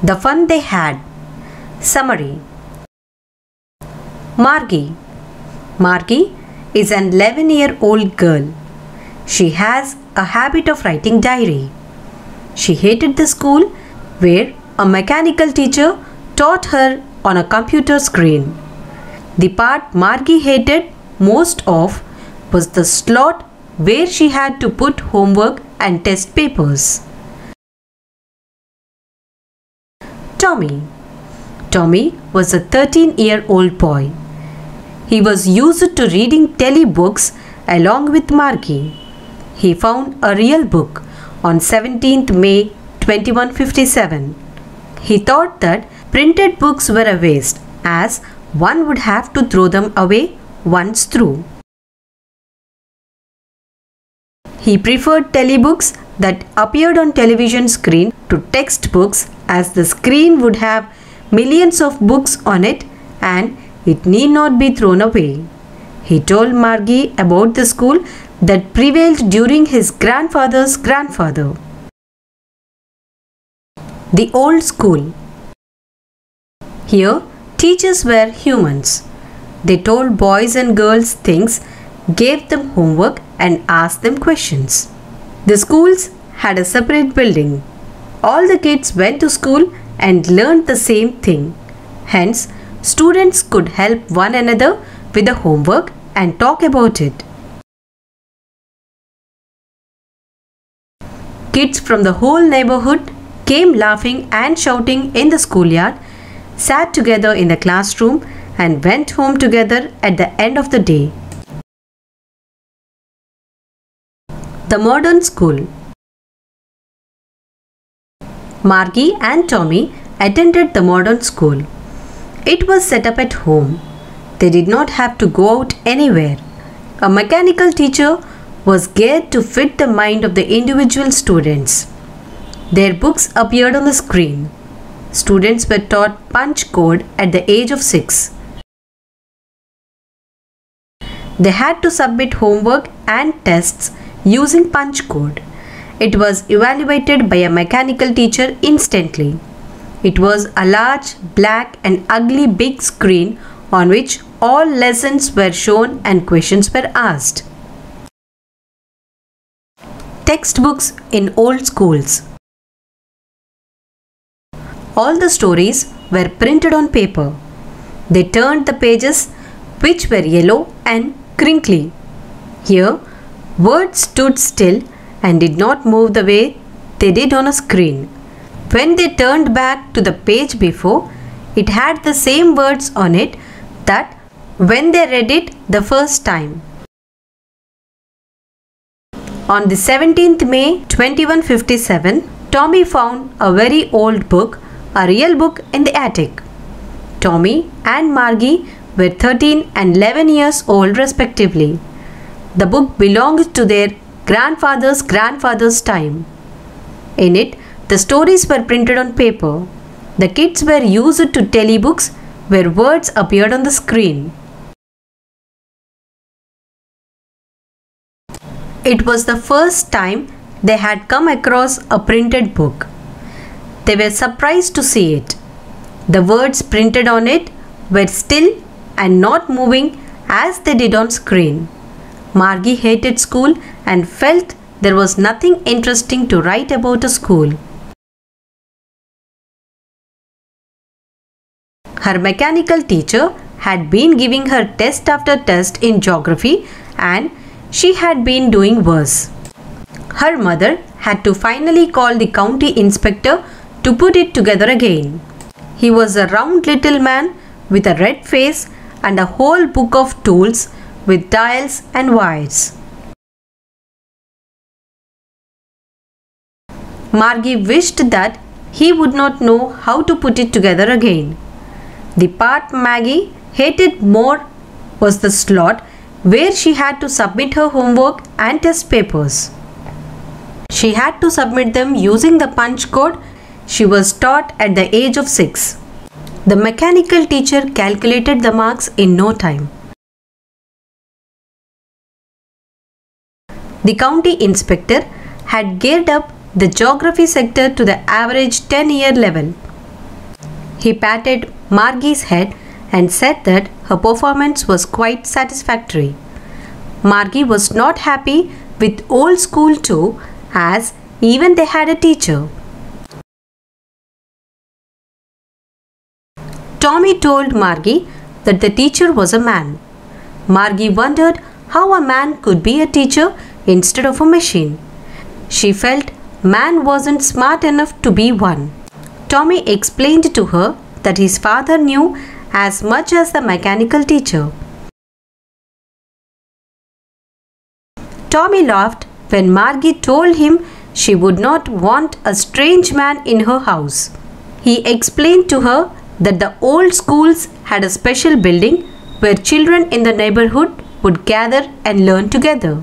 The fun they had. Summary. Margie. Margie is an 11-year-old girl. She has a habit of writing diary. She hated the school where a mechanical teacher taught her on a computer screen. The part Margie hated most of was the slot where she had to put homework and test papers. Tommy. Tommy was a 13-year-old boy. He was used to reading telebooks along with Margie. He found a real book on 17th May 2157. He thought that printed books were a waste, as one would have to throw them away once through. He preferred telebooks that appeared on television screen to textbooks, as the screen would have millions of books on it and it need not be thrown away. He told Margie about the school that prevailed during his grandfather's grandfather. The old school. Here, teachers were humans. They told boys and girls things, gave them homework and asked them questions. The schools had a separate building. All the kids went to school and learned the same thing. Hence, students could help one another with the homework and talk about it. Kids from the whole neighborhood came laughing and shouting in the schoolyard, sat together in the classroom and went home together at the end of the day. The modern school. Margie and Tommy attended the modern school. It was set up at home. They did not have to go out anywhere. A mechanical teacher was geared to fit the mind of the individual students. Their books appeared on the screen. Students were taught punch code at the age of 6. They had to submit homework and tests using punch code. It was evaluated by a mechanical teacher instantly. It was a large, black and ugly big screen on which all lessons were shown and questions were asked. Textbooks in old schools. All the stories were printed on paper. They turned the pages, which were yellow and crinkly. Here, words stood still and did not move the way they did on a screen. When they turned back to the page before, it had the same words on it that when they read it the first time. On the 17th May 2157, Tommy found a very old book, a real book, in the attic. Tommy and Margie were 13 and 11 years old respectively. The book belonged to their grandfather's time. In it, the stories were printed on paper. The kids were used to telebooks where words appeared on the screen. It was the first time they had come across a printed book. They were surprised to see it. The words printed on it were still and not moving as they did on screen. Margie hated school and felt there was nothing interesting to write about a school. Her mechanical teacher had been giving her test after test in geography and she had been doing worse. Her mother had to finally call the county inspector to put it together again. He was a round little man with a red face and a whole book of tools with dials and wires. Margie wished that he would not know how to put it together again. The part Margie hated more was the slot where she had to submit her homework and test papers. She had to submit them using the punch code she was taught at the age of 6. The mechanical teacher calculated the marks in no time. The county inspector had geared up the geography sector to the average 10-year level. He patted Margie's head and said that her performance was quite satisfactory. Margie was not happy with old school too, as even they had a teacher. Tommy told Margie that the teacher was a man. Margie wondered how a man could be a teacher instead of a machine. She felt man wasn't smart enough to be one. Tommy explained to her that his father knew as much as the mechanical teacher. Tommy laughed when Margie told him she would not want a strange man in her house. He explained to her that the old schools had a special building where children in the neighborhood would gather and learn together.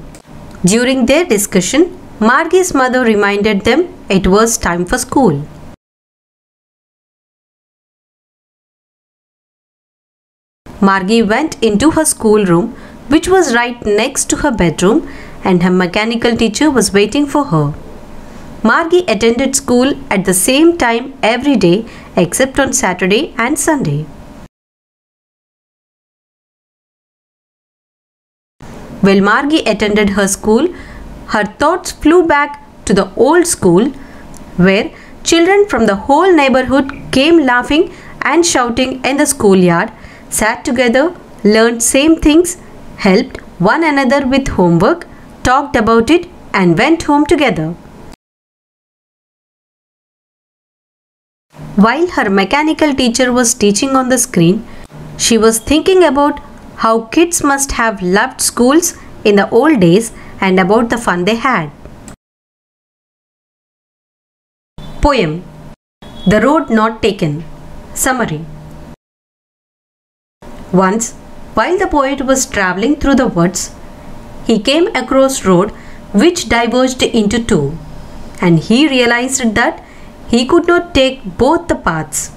During their discussion, Margie's mother reminded them it was time for school. Margie went into her schoolroom, which was right next to her bedroom, and her mechanical teacher was waiting for her. Margie attended school at the same time every day except on Saturday and Sunday. While Margie attended her school, her thoughts flew back to the old school where children from the whole neighborhood came laughing and shouting in the schoolyard, sat together, learned same things, helped one another with homework, talked about it, and went home together. While her mechanical teacher was teaching on the screen, she was thinking about how kids must have loved schools in the old days and about the fun they had. Poem: The Road Not Taken. Summary. Once, while the poet was travelling through the woods, he came across a road which diverged into two, and he realized that he could not take both the paths.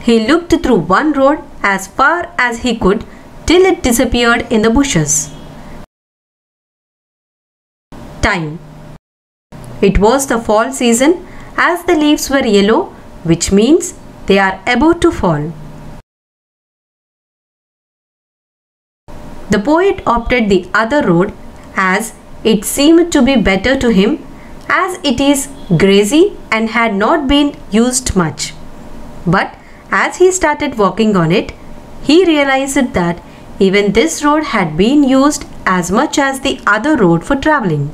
He looked through one road as far as he could till it disappeared in the bushes. Time. It was the fall season as the leaves were yellow, which means they are about to fall. The poet opted the other road as it seemed to be better to him, as it is grassy and had not been used much. But as he started walking on it, he realized that even this road had been used as much as the other road for traveling.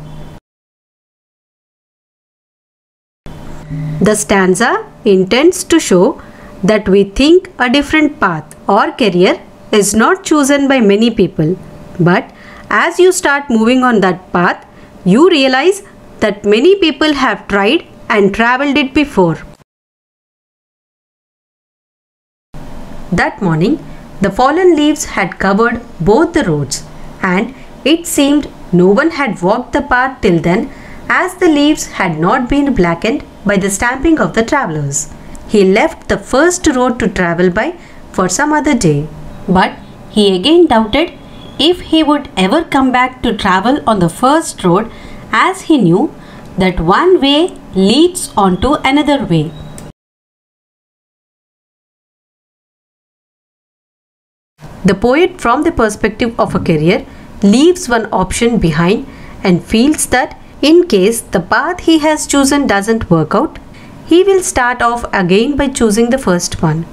The stanza intends to show that we think a different path or career is not chosen by many people, but as you start moving on that path, you realize that many people have tried and traveled it before. That morning, the fallen leaves had covered both the roads, and it seemed no one had walked the path till then, as the leaves had not been blackened by the stamping of the travelers. He left the first road to travel by for some other day, but he again doubted if he would ever come back to travel on the first road, as he knew that one way leads on to another way. The poet, from the perspective of a career, leaves one option behind and feels that in case the path he has chosen doesn't work out, he will start off again by choosing the first one.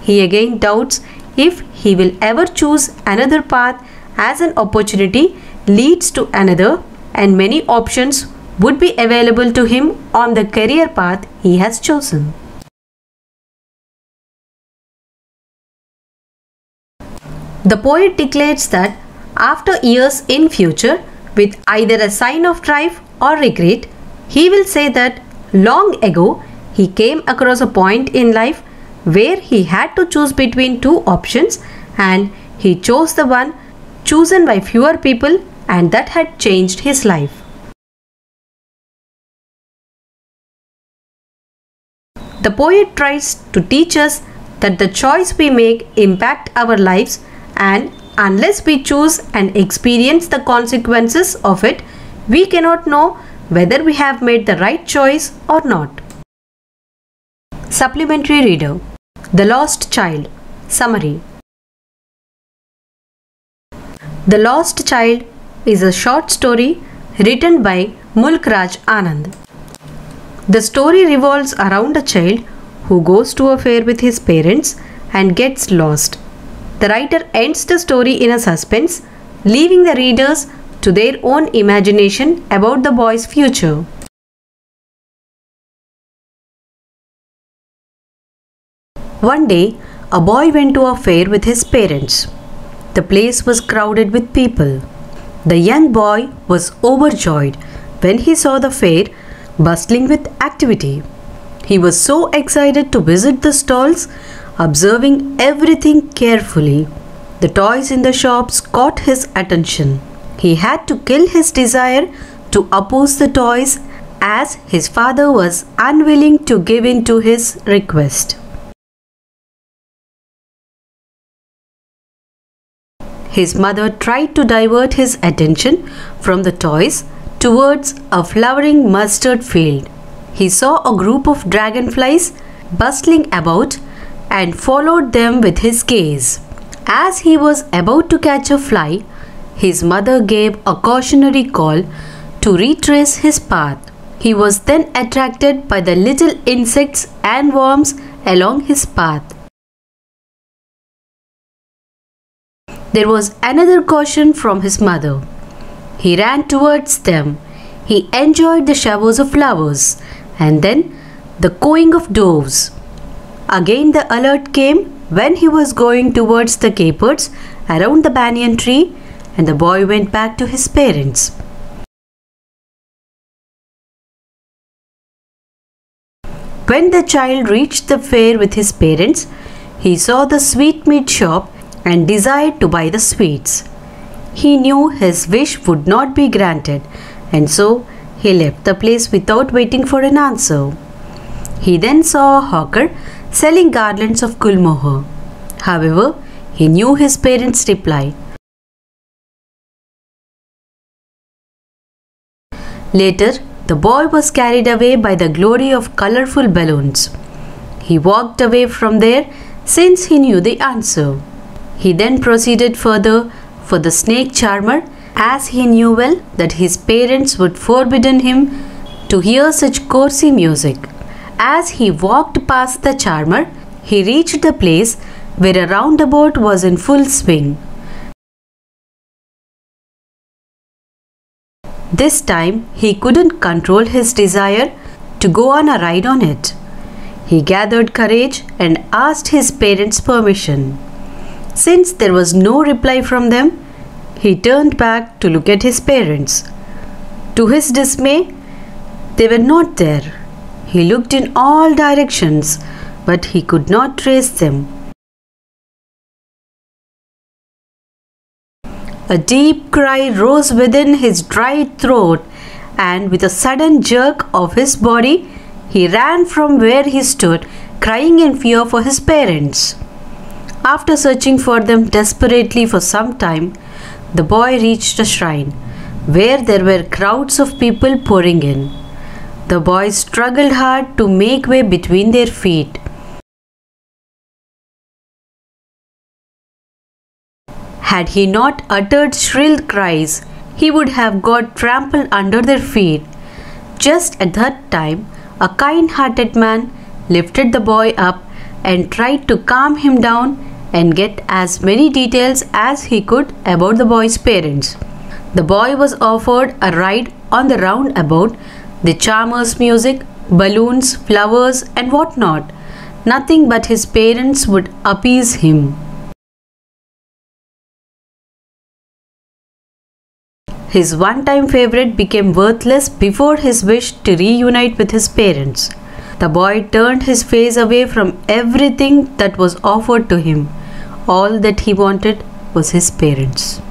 He again doubts if he will ever choose another path, as an opportunity leads to another and many options would be available to him on the career path he has chosen. The poet declares that after years in future, with either a sign of triumph or regret, he will say that long ago he came across a point in life where he had to choose between two options, and he chose the one chosen by fewer people, and that had changed his life. The poet tries to teach us that the choice we make impact our lives, and unless we choose and experience the consequences of it, we cannot know whether we have made the right choice or not. Supplementary reader. The Lost Child. Summary. The Lost Child is a short story written by Mulk Raj Anand. The story revolves around a child who goes to a fair with his parents and gets lost. The writer ends the story in a suspense, leaving the readers to their own imagination about the boy's future. One day, a boy went to a fair with his parents. The place was crowded with people. The young boy was overjoyed when he saw the fair bustling with activity. He was so excited to visit the stalls, observing everything carefully. The toys in the shops caught his attention. He had to kill his desire to oppose the toys as his father was unwilling to give in to his request. His mother tried to divert his attention from the toys towards a flowering mustard field. He saw a group of dragonflies bustling about and followed them with his gaze. As he was about to catch a fly, his mother gave a cautionary call to retrace his path. He was then attracted by the little insects and worms along his path. There was another caution from his mother. He ran towards them. He enjoyed the showers of flowers and then the cooing of doves. Again the alert came when he was going towards the capers around the banyan tree, and the boy went back to his parents. When the child reached the fair with his parents, he saw the sweetmeat shop and desired to buy the sweets. He knew his wish would not be granted, and so he left the place without waiting for an answer. He then saw a hawker selling garlands of gulmohar. However, he knew his parents' reply. Later, the boy was carried away by the glory of colorful balloons. He walked away from there since he knew the answer. He then proceeded further for the snake charmer, as he knew well that his parents would forbidden him to hear such coarse music. As he walked past the charmer, he reached the place where a roundabout was in full swing. This time he couldn't control his desire to go on a ride on it. He gathered courage and asked his parents' permission. Since there was no reply from them, he turned back to look at his parents. To his dismay, they were not there. He looked in all directions, but he could not trace them. A deep cry rose within his dry throat, and with a sudden jerk of his body, he ran from where he stood, crying in fear for his parents. After searching for them desperately for some time, the boy reached a shrine, where there were crowds of people pouring in. The boy struggled hard to make way between their feet. Had he not uttered shrill cries, he would have got trampled under their feet. Just at that time, a kind-hearted man lifted the boy up and tried to calm him down and get as many details as he could about the boy's parents. The boy was offered a ride on the roundabout, the charmer's music, balloons, flowers, and whatnot. Nothing but his parents would appease him. His one-time favorite became worthless before his wish to reunite with his parents. The boy turned his face away from everything that was offered to him. All that he wanted was his parents.